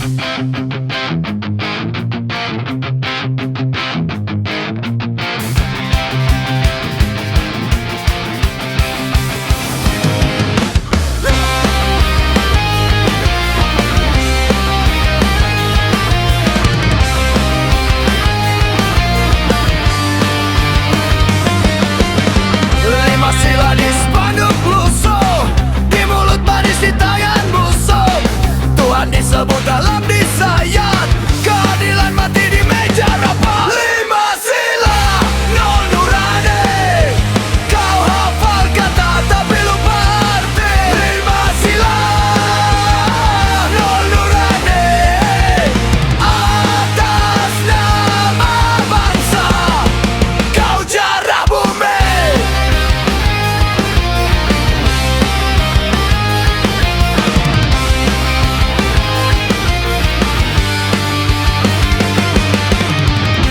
Lima sila di spanduk lusuh, di mulut manis, di tangan musuh. Tuhan disebut dalam disayat, keadilan mati di meja rapat. Lima sila, nol nurani, kau hafal kata tapi lupa arti. Lima sila, nol nurani, atas nama bangsa kau jarah bumi.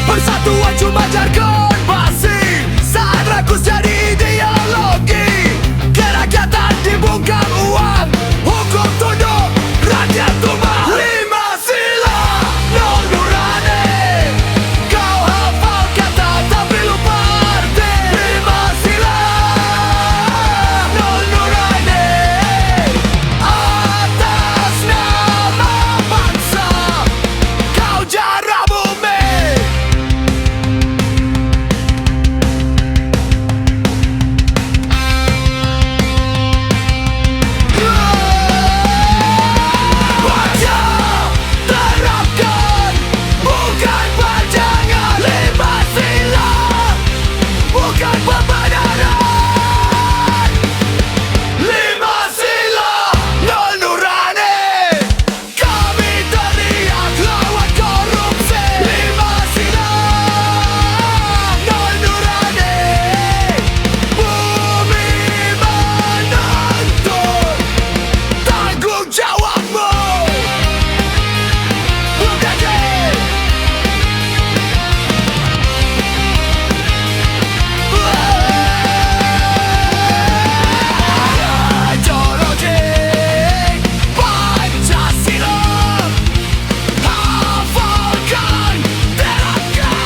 Persatuan cuma jargon basi saat rakus jadi ideologi. Kerakyatan dibungkam uang, hukum tunduk, rakyat tumbang. Lima sila, nol nurani, kau hafal kata tapi lupa arti. Lima sila, nol nurani, atas nama bangsa kau jarah bumi. Baca, terapkan, bukan panjangan. Lima sila, bukan pembenaran. Lima sila, nol nurani, kami teriak lawan korupsi. Lima sila, nol nurani, bumi menuntut tanggung jawabmu. Ideologi Pancasila, hafalkan, terapkan.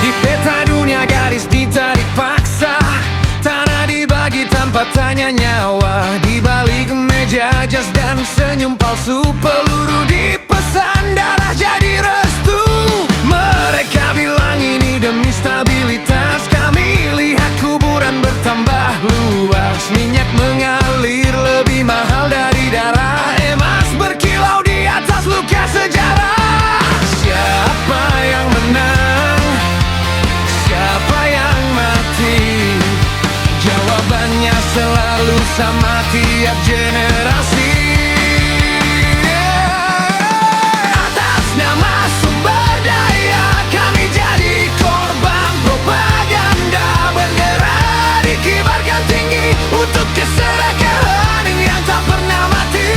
Di peta dunia garis ditarik paksa, tanah dibagi tanpa tanya nyawa. Di balik meja jas dan senyum palsu, peluru dipesan, darah jadi restu. Mereka bilang ini demi stabilitas, kami lihat kuburan bertambah luas. Minyak mengalir lebih mahal dari darah, emas berkilau di atas luka sejarah. Siapa yang menang? Siapa yang mati? Jawabannya selalu sama tiap generasi. Atas nama sumber daya kami jadi korban propaganda. Bendera dikibarkan tinggi untuk keserakahan yang tak pernah mati.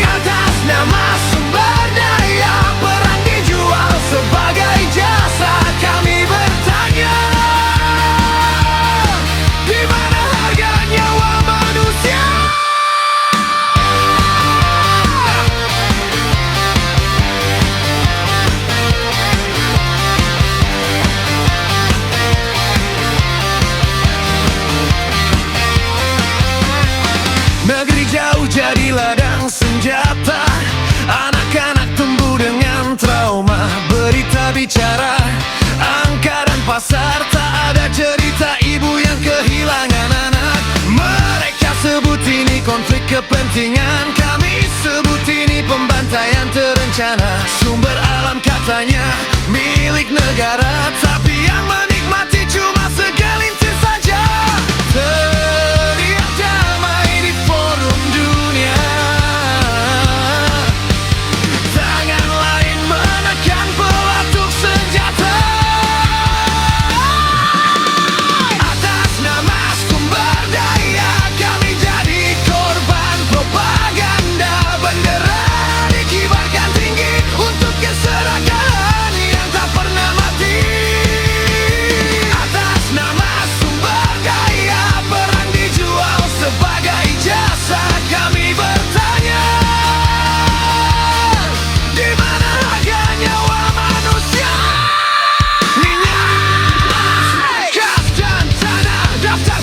Atas nama sumber daya perang dijual sebagai jasa. Kami bertanya, di mana harga nyawa manusia? Negeri jauh jadi ladang senjata, anak-anak tumbuh dengan trauma. Berita bicara, angka dan pasar, tak ada cerita ibu yang kehilangan anak. Mereka sebut ini konflik kepentingan, kami sebut ini pembantaian terencana. Sumber alam katanya milik negara, tapi yang menikmati cuma segelintir saja.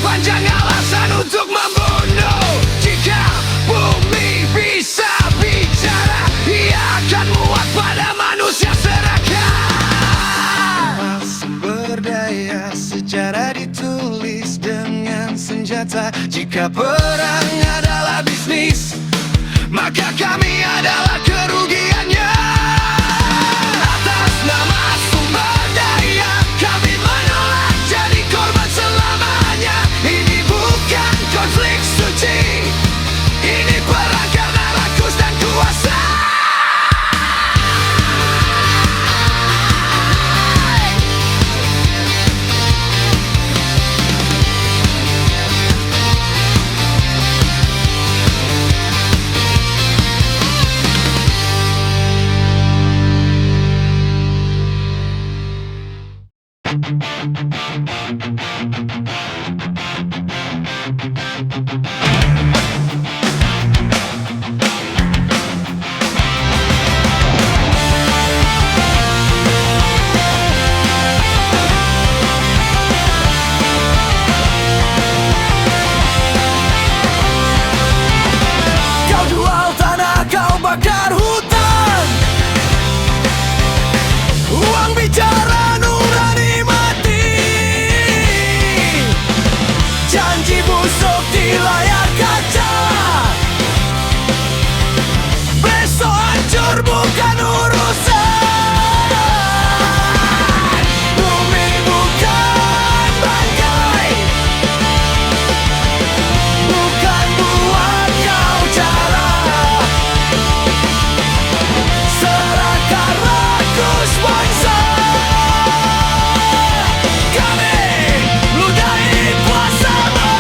sepanjang alasan untuk membunuh. Jika bumi bisa bicara, ia akan muak pada manusia serakah. Sumber daya sejarah ditulis dengan senjata. Jika perang adalah bisnis, maka kami adalah kerugiannya. Atas nama sumber daya, kami menolak jadi korban selamanya. Ini bukan konflik suci, ini perang karena rakus dan kuasa. Kau jual tanah, kau bakar hutan. Uang bicara, nurani mati. Janji busuk di layar kaca. Besok hancur bukan urusan. Bumi bukan bangkai, bukan buat kau cara. Serahkan rakus bangsa. Kami ludahi kuasamu.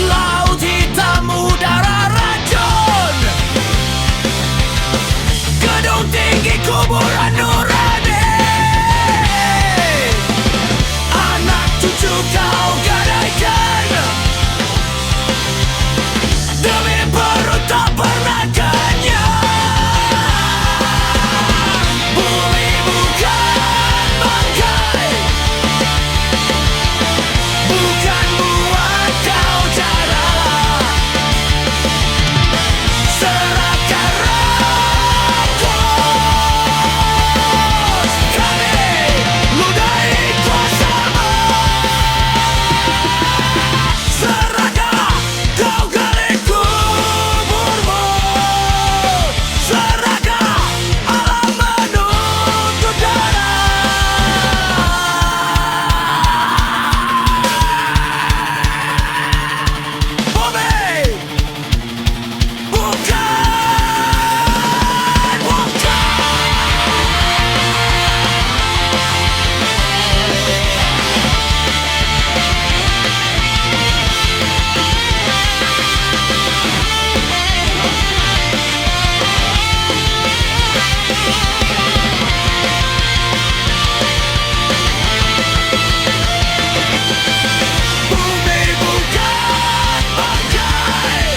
Laut hitam, udara racun. Gedung tinggi, kuburan nurani. Anak cucu kau gadaikan demi perut tak pernah kenyang. Bumi bukan bangkai, bukan buat kau cara. Serahkan rakus. Kami ludahi kuasamu. Serahkan kau gali kuburmu. Serahkan alam menuntut darah. Bumi bukan. Bumi bukan bangkai,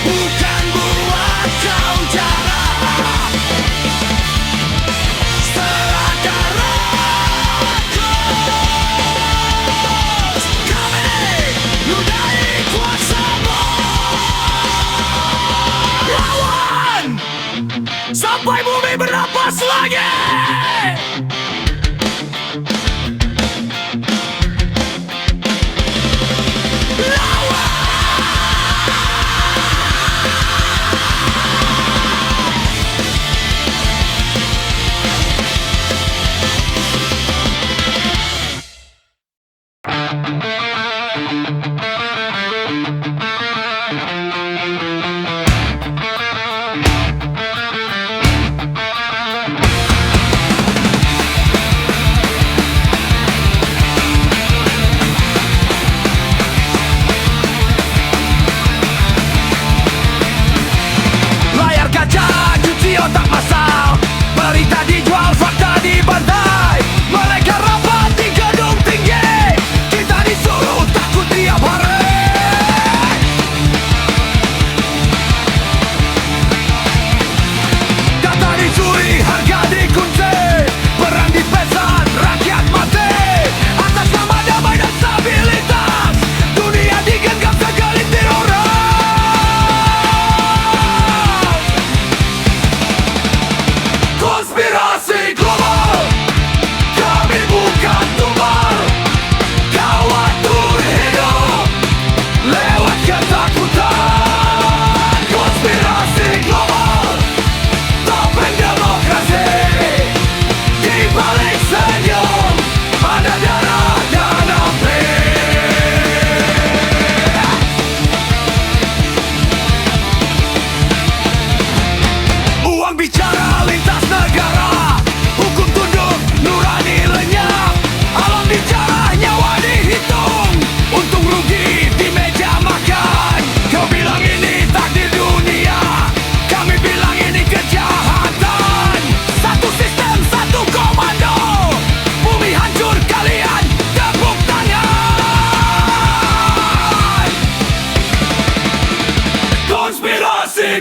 bukan buat kau cara. Serahkan rakus. Kami ludahi kuasamu. Lawan sampai bumi bernapas lagi.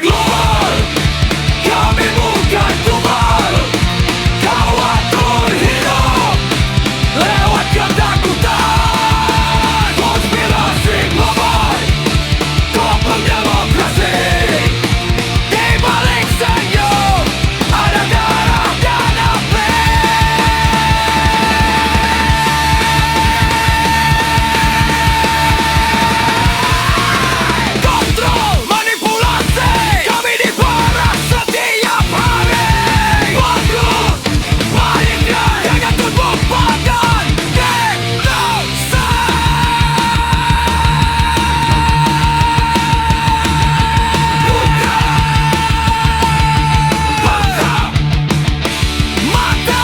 global. Kami bukan tumbal. Kau atur hidup lewat ketakutan. Konspirasi global, topeng demokrasi. Di balik senyum ada darah dan api. Kontrol, manipulasi, kami diperas setiap hari. Bagus, baiknya jangan tumbuk badan dinosaur. Buka mata.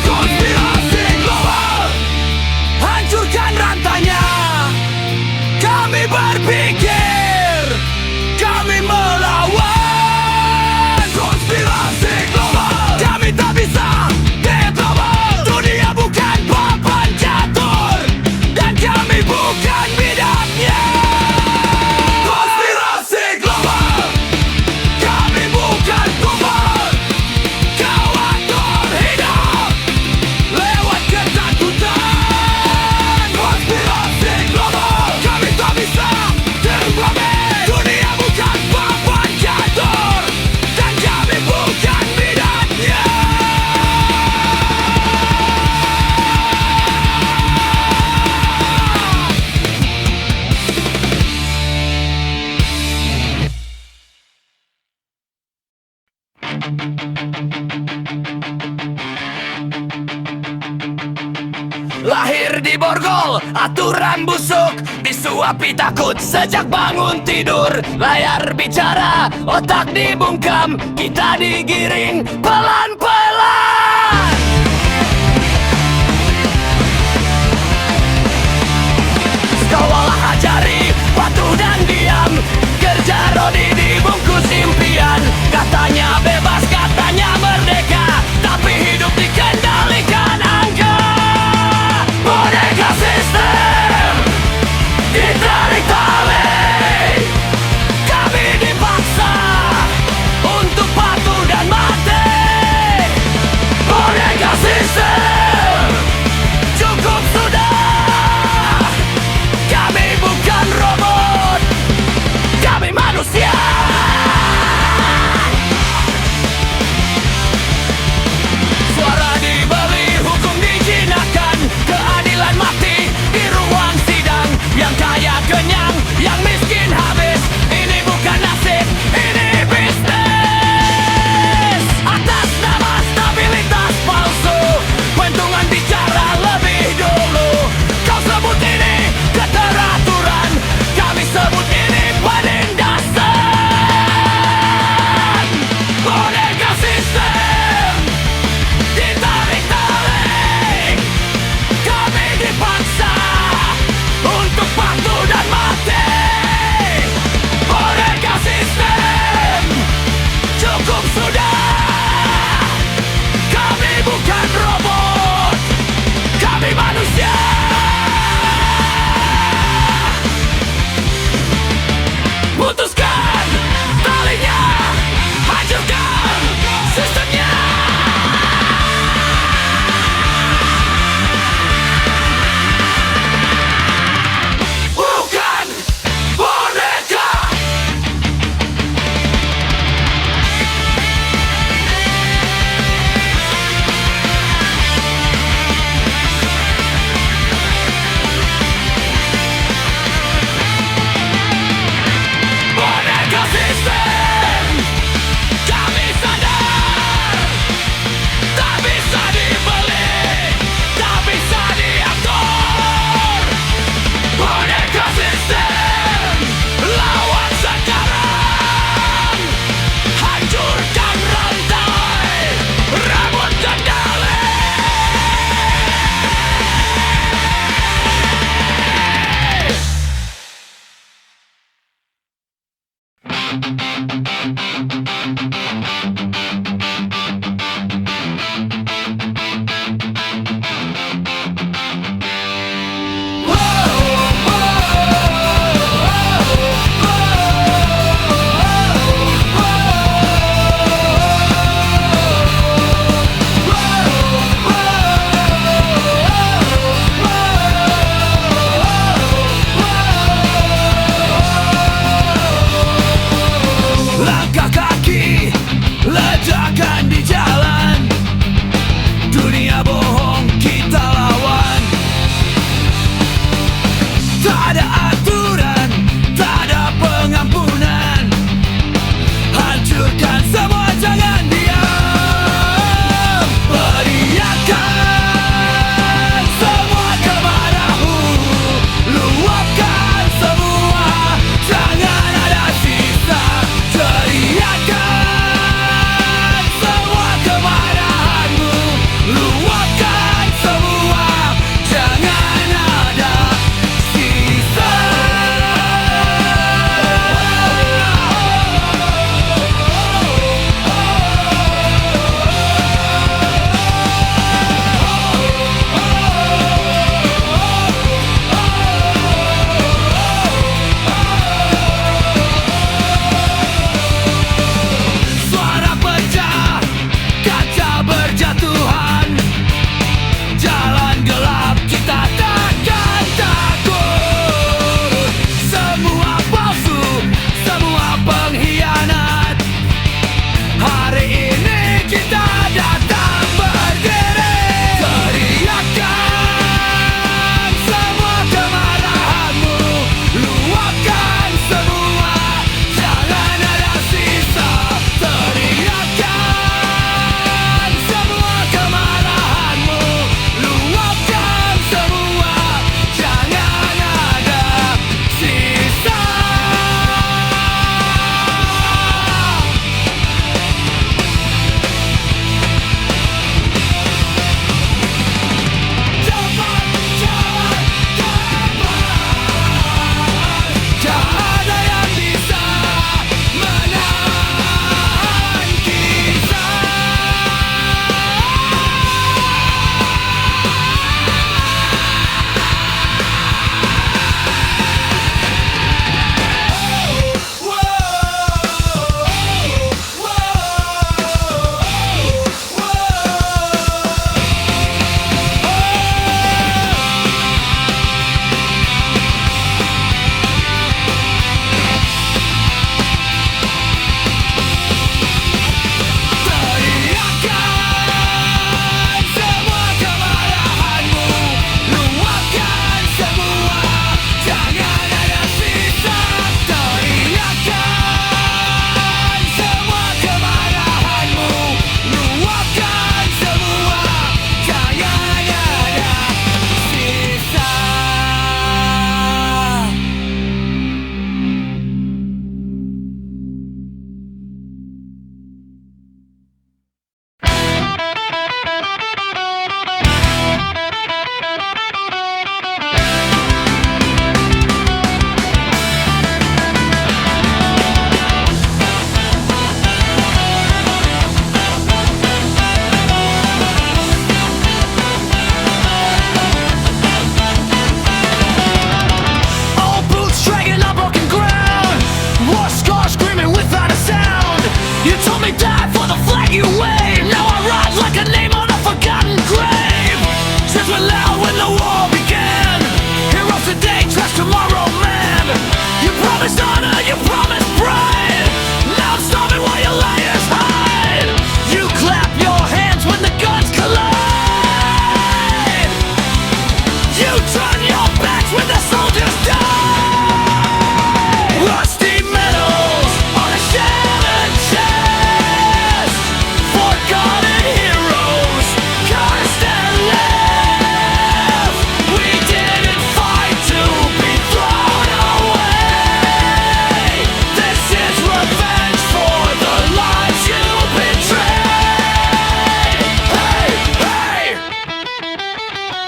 Konspirasi global, hancurkan rantainya. Kami berpikir, kami melawan. Konspirasi global, kami tak bisa ditebal. Dunia bukan papan catur, dan kami bukan bidatnya. Konspirasi global, kami bukan tumbal. Kau atur hidup lewat ketakutan. Konspirasi global, kami tak bisa terbang. Dunia bukan papan catur, dan kami bukan bidatnya. Lahir di borgol, aturan busuk, disuapi takut sejak bangun tidur. Layar bicara, otak dibungkam, kita digiring pelan-pelan. Sekolah ajari, patuh dan diam, kerja rodi dibungkus impian. Katanya bebas, katanya merdeka, tapi hidup dikendalikan angka. Boneka sistem ditarik tali, kami dipaksa untuk patuh dan mati.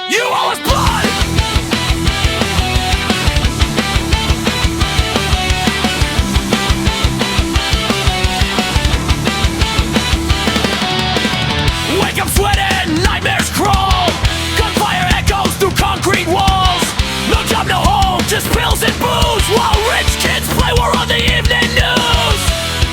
You owe us blood. Wake up sweating, nightmares crawl. Gunfire echoes through concrete walls. No job, no home, just pills and booze, while rich kids play war on the evening news.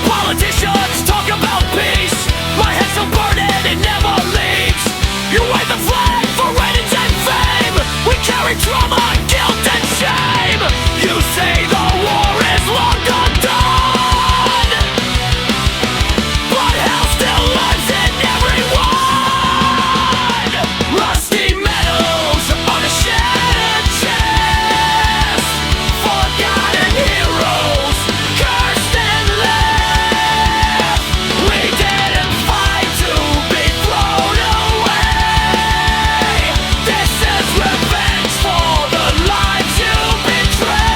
Politicians talk about peace. My head's still burning, it never leaves. You wave the flag for ratings and fame. We carry trauma, guilt and shame. You say the war is long undone, but hell still lives in everyone. Rusty metals on a shattered chest. Forgotten heroes, cursed and left. We didn't fight to be thrown away. This is revenge for the lives you betrayed.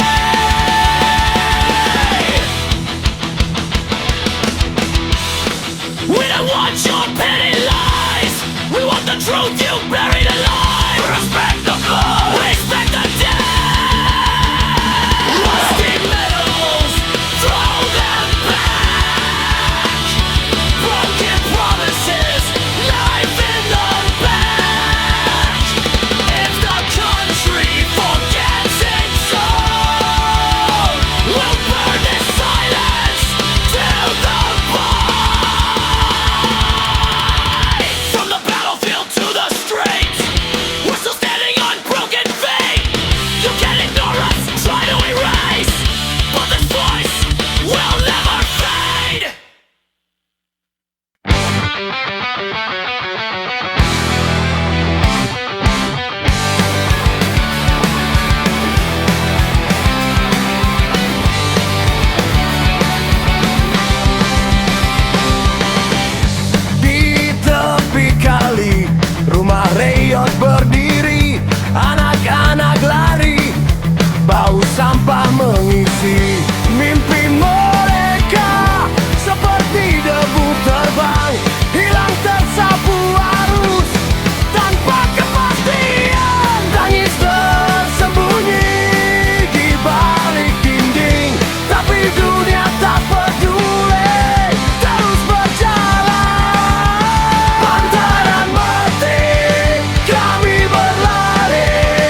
We don't want your petty lies. We want the truth you buried alive. Respect the blood, respect the dead. Rusty metals, throw them back. Broken promises, knife in the back. If the country forgets its soul, we'll burn this silence till the bone. From the battlefield to the streets, we're still standing on broken feet. You can ignore us, try to erase, but this voice will never fade. Di tepi kali, rumah reyot berdiri. Anak-anak lari, bau sampah mengisi mimpi mereka. Seperti debu terbang, hilang tersapu arus tanpa kepastian. Tangis tersembunyi di balik dinding, tapi dunia tak peduli, terus berjalan. Lantaran mati, kami berlari.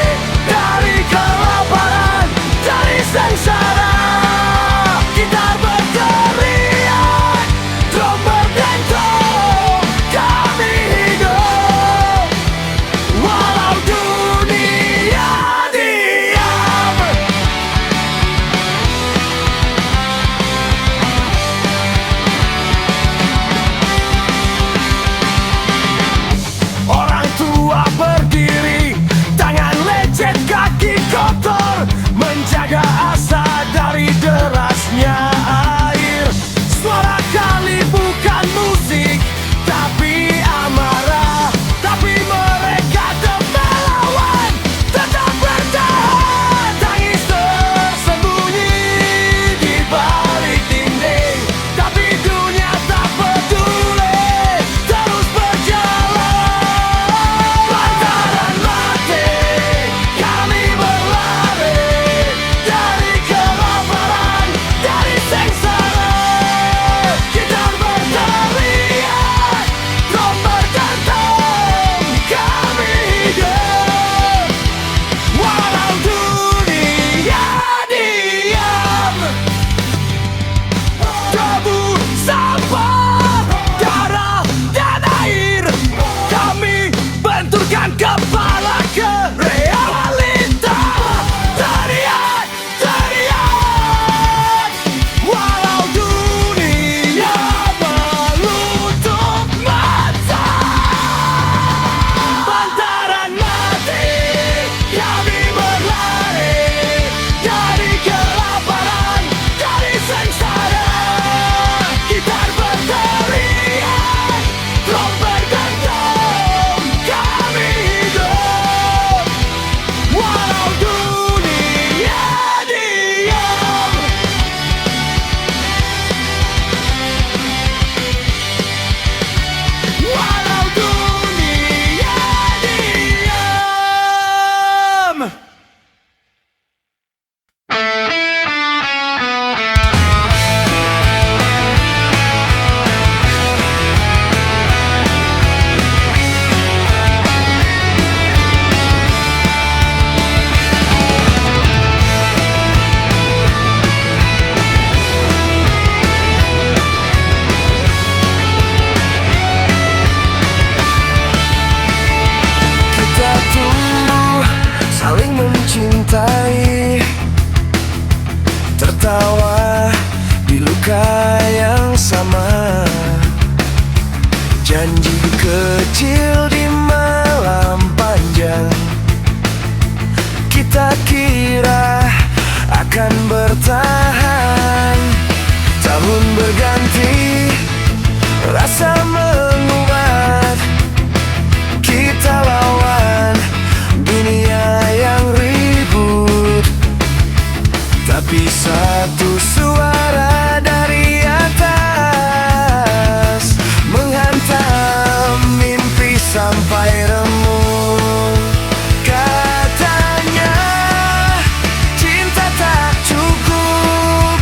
menyertai, tertawa di luka yang sama. Janji kecil di malam panjang, kita kira akan bertahan. Tahun berganti, rasa menguat, kita lawan dunia yang ribut. Tapi satu suara dari atas menghantam mimpi sampai remuk. Katanya cinta tak cukup,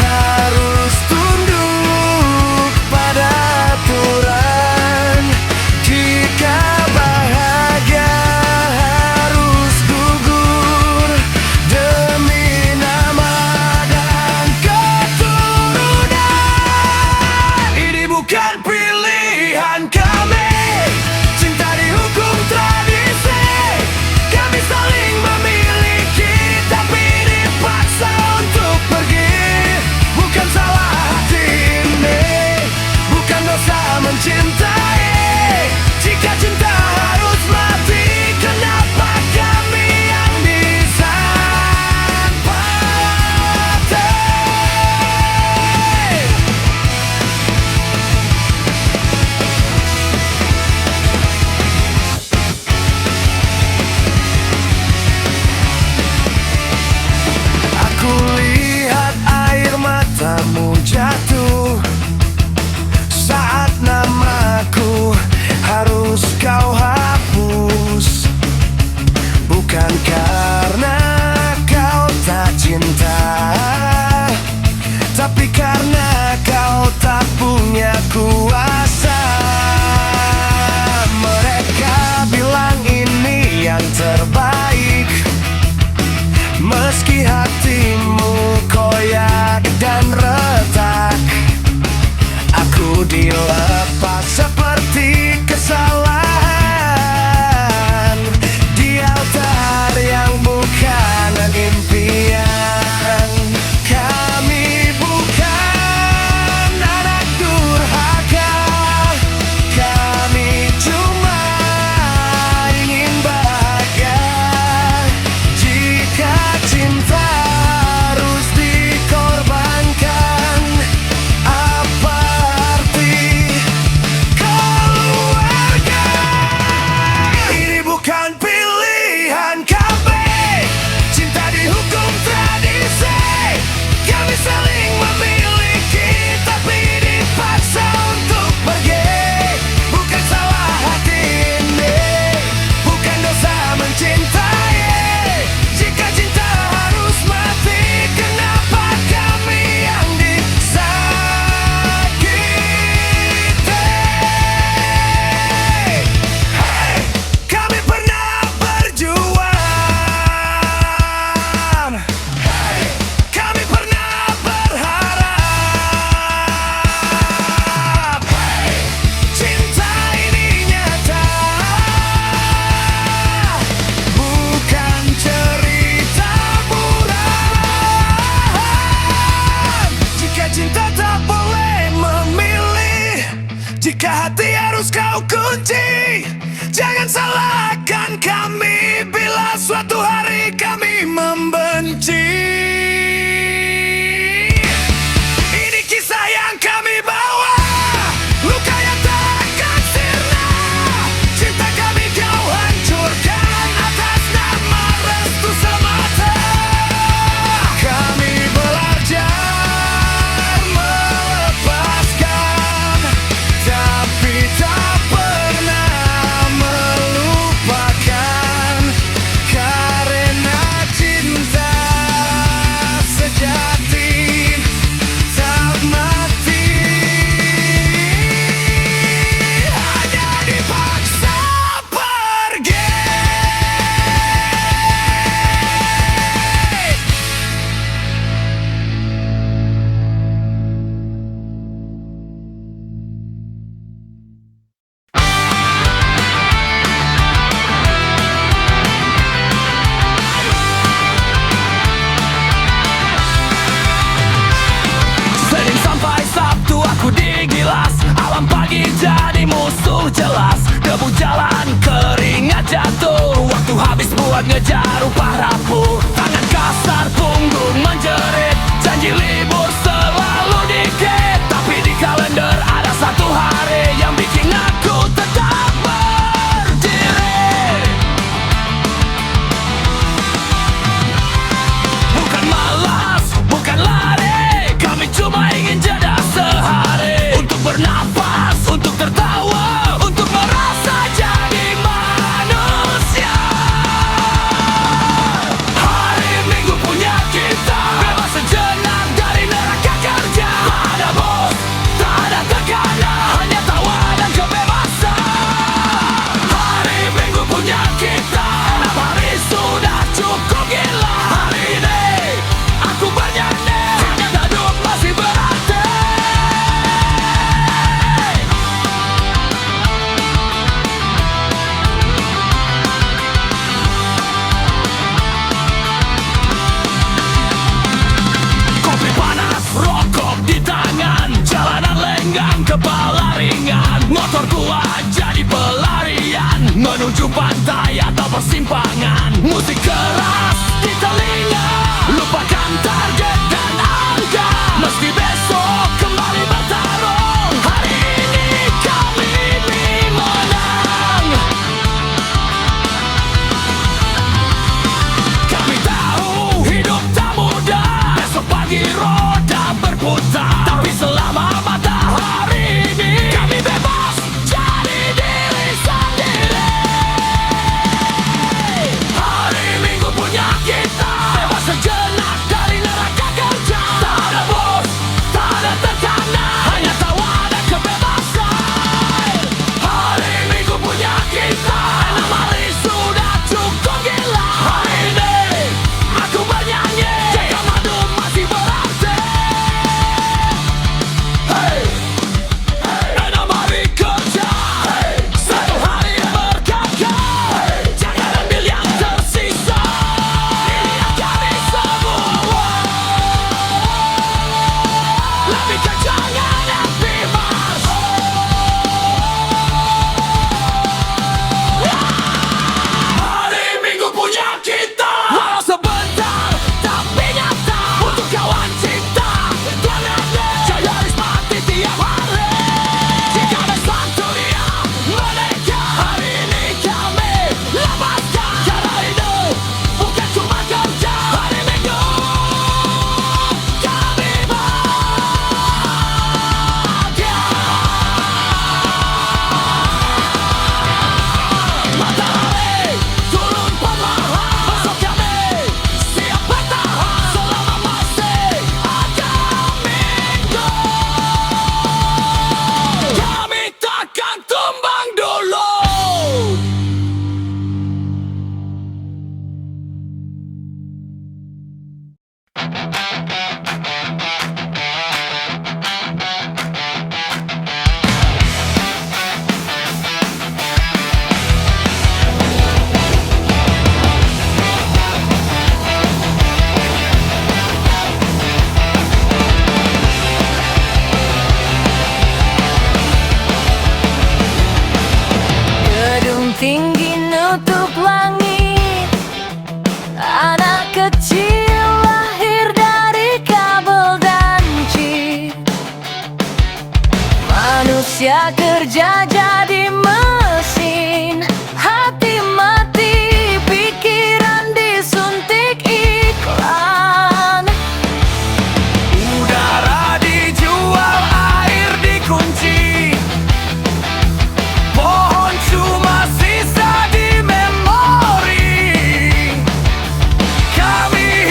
harus tunduk pada aturan. Jika bahagia harus gugur demi nama dan keturunan. Ini bukan pilihan kami, cinta dihukum tradisi. Kami saling memiliki tapi dipaksa untuk pergi. Bukan salah hati ini, bukan dosa mencintai. Jika cinta harus mati, kenapa kami yang disempati? Aku lihat air matamu jatuh saat namaku harus kau hapus. Bukan karena kau tak cinta, tapi karena kau tak punya kuasa. Mereka bilang ini yang terbaik, meski hatimu koyak dan retak. Aku dilepas seperti kesalahan di altar yang bukan impian. Kami bukan anak durhaka, kami cuma ingin bahagia. Jika cinta harus dikorbankan, apa arti keluarga? Ini bukan pilihan kami, cinta dihukum tradisi. Kami saling memiliki tapi dipaksa untuk pergi. Bukan salah hati ini, bukan dosa mencintai. Jika cinta harus mati, kenapa kami yang disakiti? Hey, kami pernah berjuang. Hey, kami pernah berharap. Hey, cinta ini nyata, bukan cerita buram. Jika cinta tak boleh memilih, jika hati harus kau kunci, jangan salahkan kami bila suatu hari kami membenci. Ini kisah yang kami bawa, luka yang tak akan sirna. Cinta kami kau hancurkan atas nama restu semata. Kami belajar melepaskan, tapi tak pernah habis buat ngejar upah rapuh. Tangan kasar, punggung menjerit, janji libur selalu dikit. Tapi di kalender ada satu hari yang bikin aku tetap berdiri. Bukan malas, bukan lari, kami cuma ingin jeda sehari untuk bernafas, untuk tertawa, untuk merasa jadi manusia. Hari Minggu punya kita, bebas sejenak dari neraka kerja. Tak ada bos, tak ada tekanan, hanya tawa dan kebebasan. Hari Minggu punya kita, 6 hari sudah cukup gila. Hari ini aku bernyanyi, ternyata hidup masih berarti. Kopi panas, rokok di tangan, jalanan lenggang, kepala ringan. Motor gua jadi pelarian menuju pantai atau persimpangan. Musik keras di telinga, lupakan target dan angka. Meski besok kembali bertarung, hari ini kami ingin menang. Kami tahu hidup tak mudah, besok pagi roda berputar. Tapi selama matahari ini, kami bebas jadi diri sendiri. Hari Minggu punya kita, bebas sejenak dari neraka kerja. Tak ada bos, tak ada tekanan, hanya tawa dan kebebasan. Hari Minggu punya kita, 6 hari sudah cukup gila. Hari ini aku bernyanyi, jaga madu masih berarti. Hey, 6 hari kerja, 1 hari bergagal. Jangan ambil yang tersisa, ini kami semua. Lebih kejangan yang bebas. Hari Minggu punya kita, walau sebentar tapi nyata. Untuk kawan cinta, jaya harus mati tiap hari. Jika besok dunia merdeka, hari ini kami lepaskan. Karena hidup bukan cuma kerja. Hari Minggu kami bahagia. Matahari turun perlahan, besok kami siap bertahan. Selama masih ada Minggu, kami takkan tumbang dulu. Gedung tinggi nutup langit, anak kecil lahir dari kabel dan chip. Manusia kerja jadi mesin, hati mati, pikiran disuntik iklan. Udara dijual, air dikunci, pohon cuma sisa di memori. Kami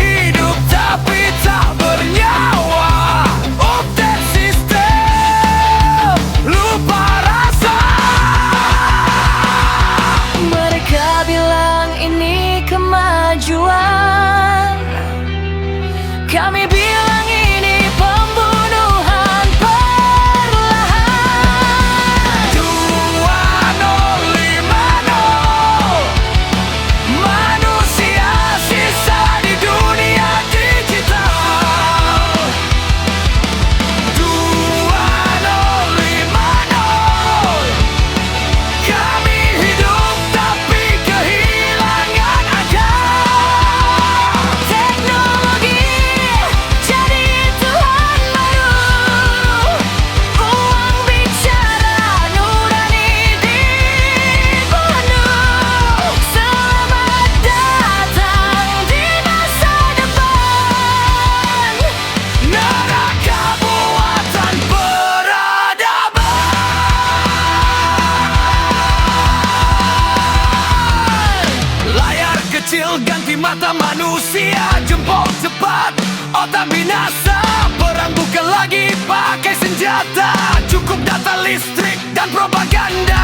mata manusia, jempol cepat, otak binasa. Perang bukan lagi pakai senjata, cukup data listrik dan propaganda.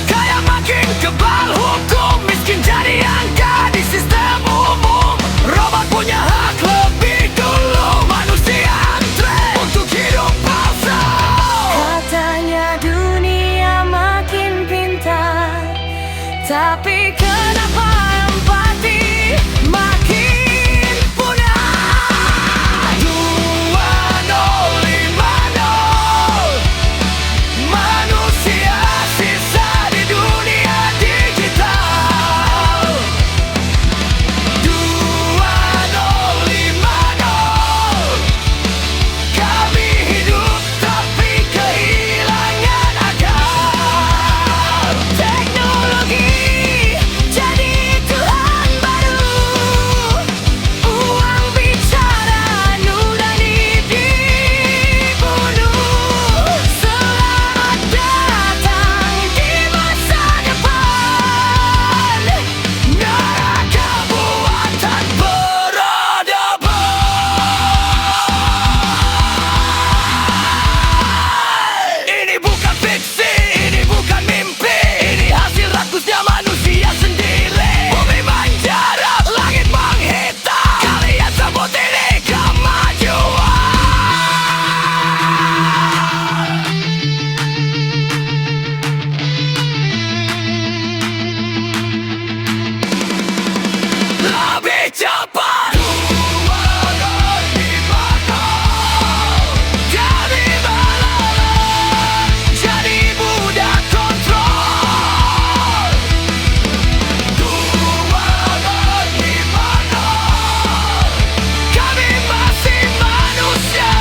Kaya makin kebal hukum, miskin jadi angka di sistem umum. Robot punya hak lebih dulu, manusia antre untuk hidup palsu. Katanya dunia makin pintar, tapi kenapa empati makin punah? 2050, manusia sisa di dunia digital. 2050, kami hidup tapi kehilangan akal. Teknologi jadi Tuhan baru, uang bicara nurani dibunuh. Selamat datang di masa depan, Neraka buatan peradaban. Ini bukan fiksi, ini bukan mimpi, ini hasil rakusnya manusia sendiri. Bumi menjarah, langit menghitam, kalian sebut ini kemajuan. Lebih cepat, 2050, jadi balalan, jadi budak kontrol. 2050, kami masih manusia,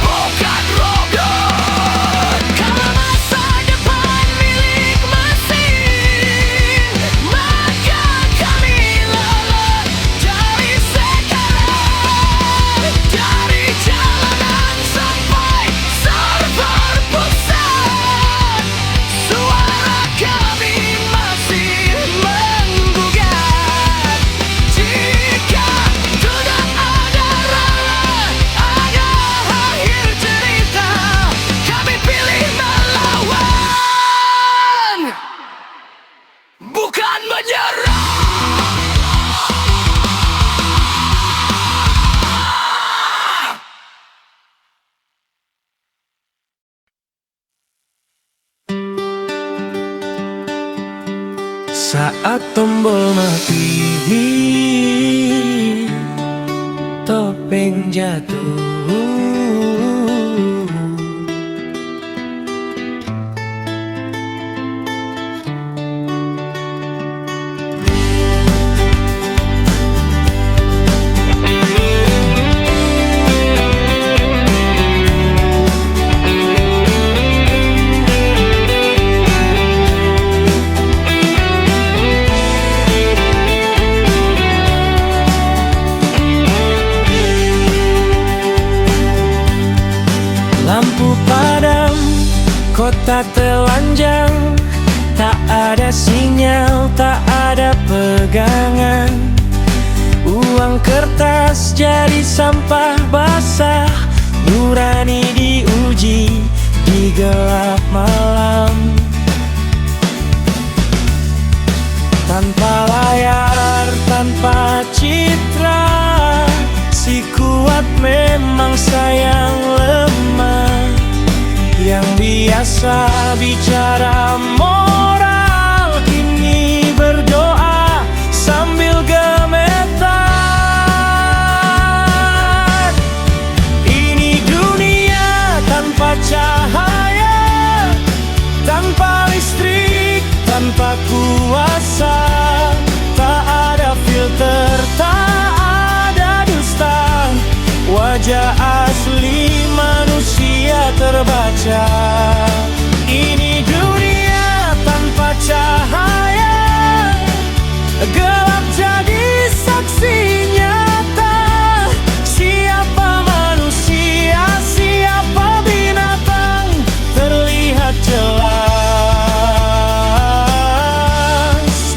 bukan robot. kalau masa depan milik mesin, maka kami lolos dari sekarang, Dari jalanan sampai server pusat, suara kami masih menggugat. Jika sudah ada rela, ada akhir cerita, kami pilih melawan, bukan menyerah. Saat tombol mati, topeng jatuh. Lampu padam, kota telanjang, tak ada sinyal, tak ada pegangan. Uang kertas jadi sampah basah, nurani diuji di gelap malam. Tanpa layar, tanpa citra, si kuat memang sayang lemah. Yang biasa bicara moral, kini berdoa sambil gemetar. Ini dunia tanpa cahaya, tanpa listrik, tanpa kuasa. Tak ada filter, tak ada dusta, wajah asli manusia terbaca. Ini dunia tanpa cahaya, gelap jadi saksi nyata. Siapa manusia, siapa binatang, terlihat jelas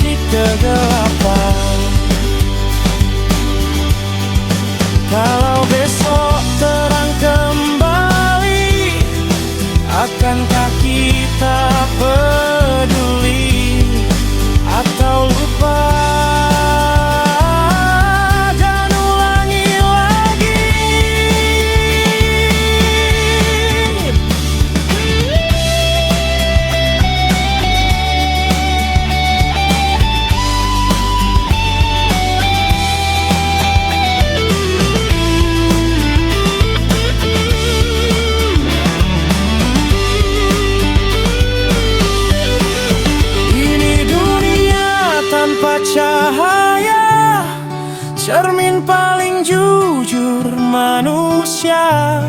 di kegelapan. tanpa cahaya, cermin paling jujur manusia.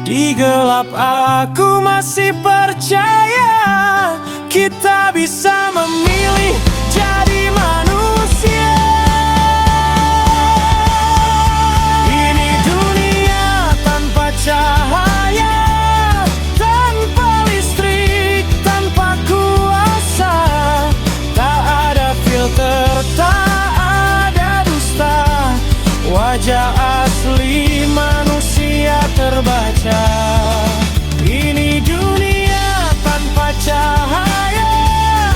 Di gelap aku masih percaya kita bisa memilih jadi manusia. Ini dunia tanpa cahaya, tanpa listrik, tanpa kuasa. Tak ada filter, tak ada dusta. Wajah asli manusia terbaca. Ini dunia tanpa cahaya,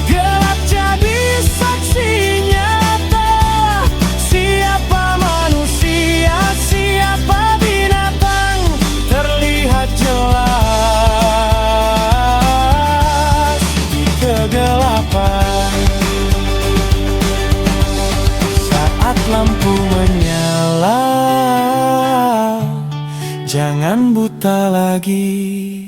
gelap jadi saksi nyata. Siapa manusia, siapa binatang, terlihat jelas di kegelapan. Saat lampu menyala, jangan buta lagi.